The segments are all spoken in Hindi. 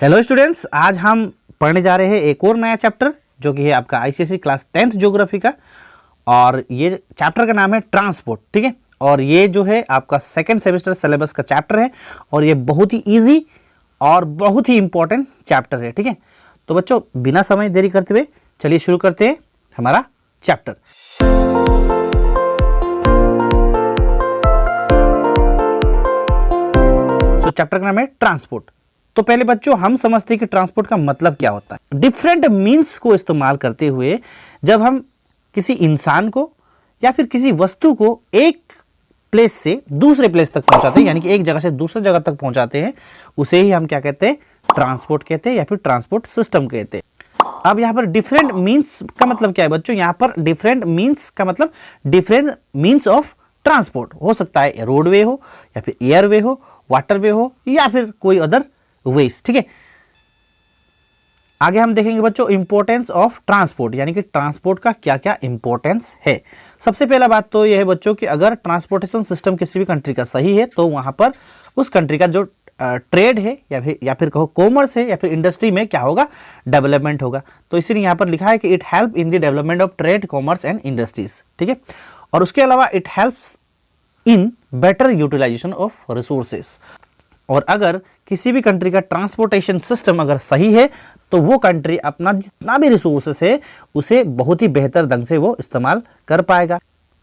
हेलो स्टूडेंट्स, आज हम पढ़ने जा रहे हैं एक और नया चैप्टर जो कि है आपका आईसीएसई क्लास 10th ज्योग्राफी का। और ये चैप्टर का नाम है ट्रांसपोर्ट। ठीक है, और ये जो है आपका सेकंड सेमेस्टर सिलेबस का चैप्टर है और ये बहुत ही इजी और बहुत ही इंपॉर्टेंट चैप्टर है। ठीक है, तो बच्चों बिना समय देरी करते हुए चलिए शुरू करते हैं हमारा चैप्टर। तो चैप्टर का नाम है ट्रांसपोर्ट। तो पहले बच्चों हम समझते हैं कि ट्रांसपोर्ट का मतलब क्या होता है। डिफरेंट मीन्स को इस्तेमाल करते हुए जब हम किसी इंसान को या फिर किसी वस्तु को एक प्लेस से दूसरे प्लेस तक पहुंचाते हैं, यानी कि एक जगह से दूसरे जगह तक पहुंचाते हैं, उसे ही हम क्या कहते हैं, ट्रांसपोर्ट कहते हैं या फिर ट्रांसपोर्ट सिस्टम कहते हैं। अब यहाँ पर डिफरेंट मीन्स का मतलब क्या है बच्चों, यहाँ पर डिफरेंट मीन्स का मतलब डिफरेंट मीन्स ऑफ ट्रांसपोर्ट हो सकता है, रोडवे हो या फिर एयरवे हो, वाटरवे हो या फिर कोई अदर वेज। ठीक है, आगे हम देखेंगे बच्चों इंपॉर्टेंस ऑफ ट्रांसपोर्ट, यानी कि ट्रांसपोर्ट का क्या क्या इंपॉर्टेंस है। सबसे पहला बात तो यह है बच्चों कि अगर ट्रांसपोर्टेशन सिस्टम किसी भी कंट्री का सही है तो वहां पर उस कंट्री का जो ट्रेड है या फिर कहो कॉमर्स है या फिर इंडस्ट्री में क्या होगा, डेवलपमेंट होगा। तो इसीलिए यहां पर लिखा है कि it help in the development of trade, commerce and industries. ठीक है, और उसके अलावा it helps in better utilisation of resources. और अगर किसी भी कंट्री का ट्रांसपोर्टेशन सिस्टम अगर सही है तो वो कंट्री अपना जितना भी रिसोर्सेस है उसे बहुत ही बेहतर ढंग से वो इस्तेमाल कर पाएगा।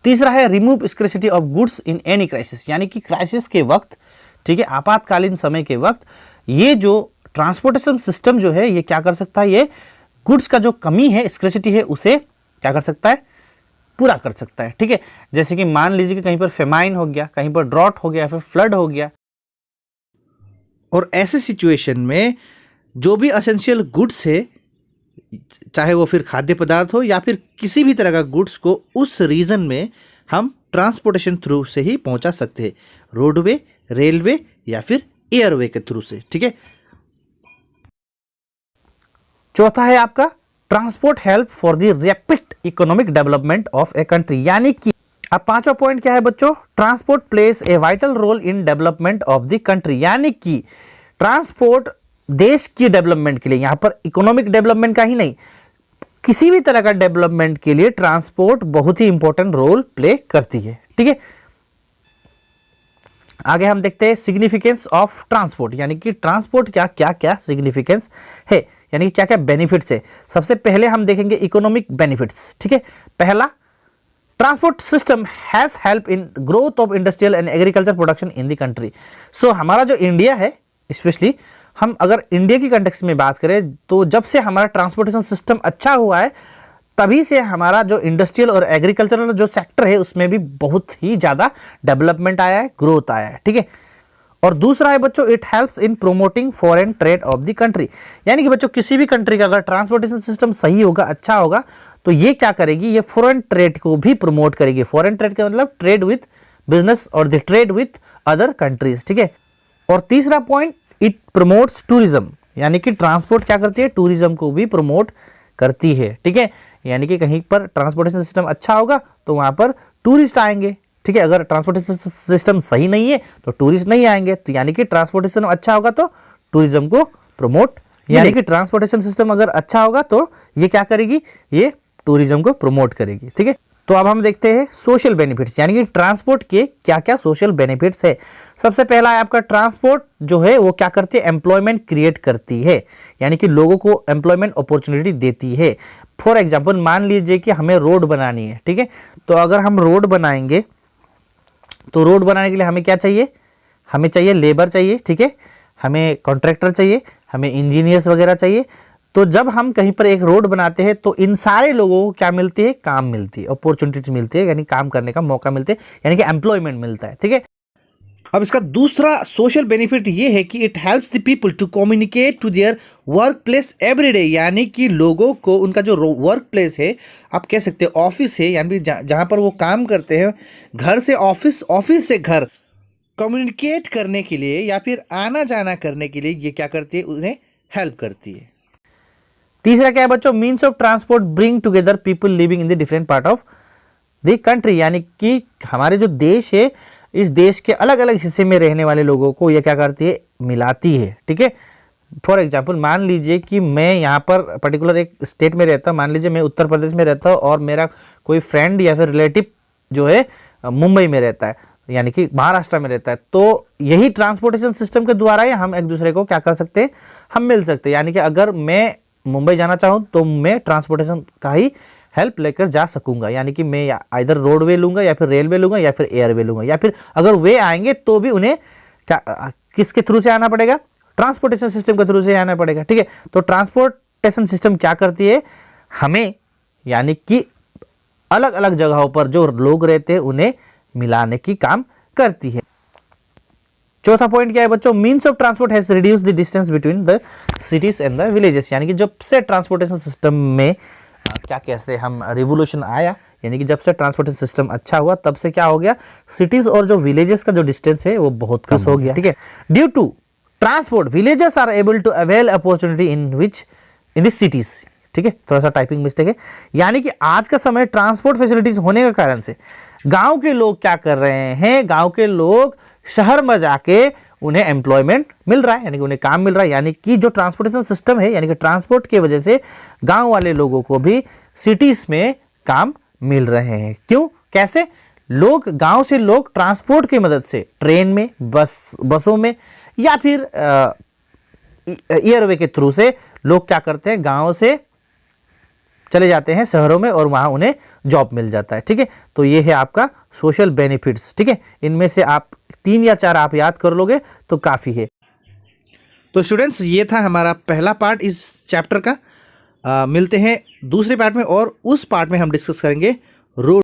तीसरा है remove scarcity of goods in any crisis, यानी कि क्राइसिस के वक्त, ठीक है, आपातकालीन समय के वक्त ये जो ट्रांसपोर्टेशन सिस्टम जो है ये क्या कर सकता है, ये गुड्स का जो कमी है, स्कैर्सिटी है, उसे क्या कर सकता है, पूरा कर सकता है। ठीक है, जैसे कि मान लीजिए कि कहीं पर फेमाइन हो गया, कहीं पर ड्रॉट हो गया, फिर फ्लड हो गया, और ऐसे सिचुएशन में जो भी एसेंशियल गुड्स है, चाहे वो फिर खाद्य पदार्थ हो या फिर किसी भी तरह का गुड्स को उस रीजन में हम ट्रांसपोर्टेशन थ्रू से ही पहुंचा सकते हैं, रोडवे, रेलवे या फिर एयरवे के थ्रू से। ठीक है, चौथा है आपका transport help for the rapid economic development of a country, यानी कि अब पांचवा पॉइंट क्या है बच्चों, transport plays a vital role in development of the country, यानी कि ट्रांसपोर्ट देश की डेवलपमेंट के लिए, यहां पर इकोनॉमिक डेवलपमेंट का ही नहीं, किसी भी तरह का डेवलपमेंट के लिए ट्रांसपोर्ट बहुत ही इंपॉर्टेंट रोल प्ले करती है। ठीक है, आगे हम देखते हैं सिग्निफिकेंस ऑफ ट्रांसपोर्ट, यानी कि ट्रांसपोर्ट क्या क्या क्या सिग्निफिकेंस है, यानी कि क्या क्या बेनिफिट्स है। सबसे पहले हम देखेंगे इकोनॉमिक बेनिफिट्स। ठीक है, पहला, transport system has help in growth of industrial and agriculture production in the country. So हमारा जो इंडिया है, स्पेशली हम अगर इंडिया की कंटेक्स्ट में बात करें तो जब से हमारा ट्रांसपोर्टेशन सिस्टम अच्छा हुआ है तभी से हमारा जो इंडस्ट्रियल और एग्रीकल्चरल जो सेक्टर है उसमें भी बहुत ही ज़्यादा डेवलपमेंट आया है, ग्रोथ आया है। ठीक है, और दूसरा है बच्चों it helps in promoting foreign trade off the country, यानी कि बच्चों किसी भी कंट्री का अगर ट्रांसपोर्टेशन सिस्टम सही होगा, अच्छा होगा, तो ये क्या करेगी, ये फॉरेन ट्रेड को भी प्रमोट करेगी। फॉरेन ट्रेड का मतलब ट्रेड विथ बिजनेस और the trade with other countries. ठीक है, और तीसरा पॉइंट इट प्रमोट्स टूरिज्म, यानी कि ट्रांसपोर्ट क्या करती है, टूरिज्म को भी प्रमोट करती है। ठीक है, यानी कि कहीं पर ट्रांसपोर्टेशन सिस्टम अच्छा होगा तो वहां पर टूरिस्ट आएंगे। ठीक है, अगर ट्रांसपोर्टेशन सिस्टम सही नहीं है तो टूरिस्ट नहीं आएंगे, तो यानी कि ट्रांसपोर्टेशन अच्छा होगा तो टूरिज्म को प्रमोट, यानी कि ट्रांसपोर्टेशन सिस्टम अगर अच्छा होगा तो ये क्या करेगी, ये टूरिज्म को प्रमोट करेगी। ठीक है, तो अब हम देखते हैं सोशल बेनिफिट्स, यानी कि ट्रांसपोर्ट के क्या क्या सोशल बेनिफिट्स है। सबसे पहला है आपका ट्रांसपोर्ट जो है वो क्या करती है, एम्प्लॉयमेंट क्रिएट करती है, यानी कि लोगों को एम्प्लॉयमेंट अपॉर्चुनिटी देती है। फॉर एग्जांपल मान लीजिए कि हमें रोड बनानी है। ठीक है, तो अगर हम रोड बनाएंगे तो रोड बनाने के लिए हमें क्या चाहिए, हमें चाहिए लेबर चाहिए। ठीक है, हमें कॉन्ट्रैक्टर चाहिए, हमें इंजीनियर्स वगैरह चाहिए। तो जब हम कहीं पर एक रोड बनाते हैं तो इन सारे लोगों को क्या मिलती है, काम मिलती है, अपॉर्चुनिटी मिलती है, यानी काम करने का मौका मिलता है, यानी कि एम्प्लॉयमेंट मिलता है। ठीक है, अब इसका दूसरा सोशल बेनिफिट ये है कि it helps the people to communicate to their work place every day, यानी कि लोगों को उनका जो वर्क प्लेस है, आप कह सकते हैं ऑफिस है, यानी जहाँ पर वो काम करते हैं, घर से ऑफिस, ऑफिस से घर, कम्युनिकेट करने के लिए या फिर आना जाना करने के लिए ये क्या करती है, उन्हें हेल्प करती है। तीसरा क्या है बच्चों, means of transport bring together people living in the different part of the country, यानी कि हमारे जो देश है, इस देश के अलग अलग हिस्से में रहने वाले लोगों को ये क्या करती है, मिलाती है। ठीक है, फॉर एग्जाम्पल मान लीजिए कि मैं यहाँ पर पर्टिकुलर एक स्टेट में रहता हूँ, मान लीजिए मैं उत्तर प्रदेश में रहता हूँ और मेरा कोई फ्रेंड या फिर रिलेटिव जो है मुंबई में रहता है, यानी कि महाराष्ट्र में रहता है, तो यही ट्रांसपोर्टेशन सिस्टम के द्वारा ही हम एक दूसरे को क्या कर सकते हैं, हम मिल सकते हैं। यानी कि अगर मैं मुंबई जाना चाहूँ तो मैं ट्रांसपोर्टेशन का ही हेल्प लेकर जा सकूंगा, यानी कि मैं इधर रोडवे लूंगा या फिर रेलवे लूंगा या फिर एयरवे लूंगा, या फिर अगर वे आएंगे तो भी उन्हें क्या किसके थ्रू से आना पड़ेगा, ट्रांसपोर्टेशन सिस्टम के थ्रू से आना पड़ेगा। ठीक है, तो ट्रांसपोर्टेशन सिस्टम क्या करती है, हमें यानी कि अलग अलग जगहों पर जो लोग रहते हैं उन्हें मिलाने की काम करती है। चौथा पॉइंट क्या है बच्चों, means of transport has reduce the distance between the cities and the villages, यानी कि जब से ट्रांसपोर्टेशन सिस्टम में क्या कहते हैं हम रिवोल्यूशन आया, यानी कि जब से ट्रांसपोर्टेशन सिस्टम अच्छा हुआ तब से क्या हो गया, सिटीज और जो विलेजेस का जो डिस्टेंस है वो बहुत कम हो गया। ठीक है, due to transport villages are able to avail opportunity in this cities. ठीक है, थोड़ा सा टाइपिंग मिस्टेक है, यानी कि आज का समय ट्रांसपोर्ट फैसिलिटीज होने के कारण से गांव के लोग क्या कर रहे हैं, गांव के लोग शहर में जाके उन्हें एम्प्लॉयमेंट मिल रहा है, यानी कि उन्हें काम मिल रहा है, यानी कि जो ट्रांसपोर्टेशन सिस्टम है, यानी कि ट्रांसपोर्ट की वजह से गांव वाले लोगों को भी सिटीज में काम मिल रहे हैं। क्यों, कैसे, लोग गांव से लोग ट्रांसपोर्ट की मदद से ट्रेन में, बसों में या फिर एयरवे के थ्रू से लोग क्या करते हैं, गांव से चले जाते हैं शहरों में और वहां उन्हें जॉब मिल जाता है। ठीक है, तो ये है आपका सोशल बेनिफिट्स। ठीक है, इनमें से आप 3 या 4 आप याद कर लोगे तो काफ़ी है। तो स्टूडेंट्स ये था हमारा पहला पार्ट इस चैप्टर का। मिलते हैं दूसरे पार्ट में और उस पार्ट में हम डिस्कस करेंगे रोड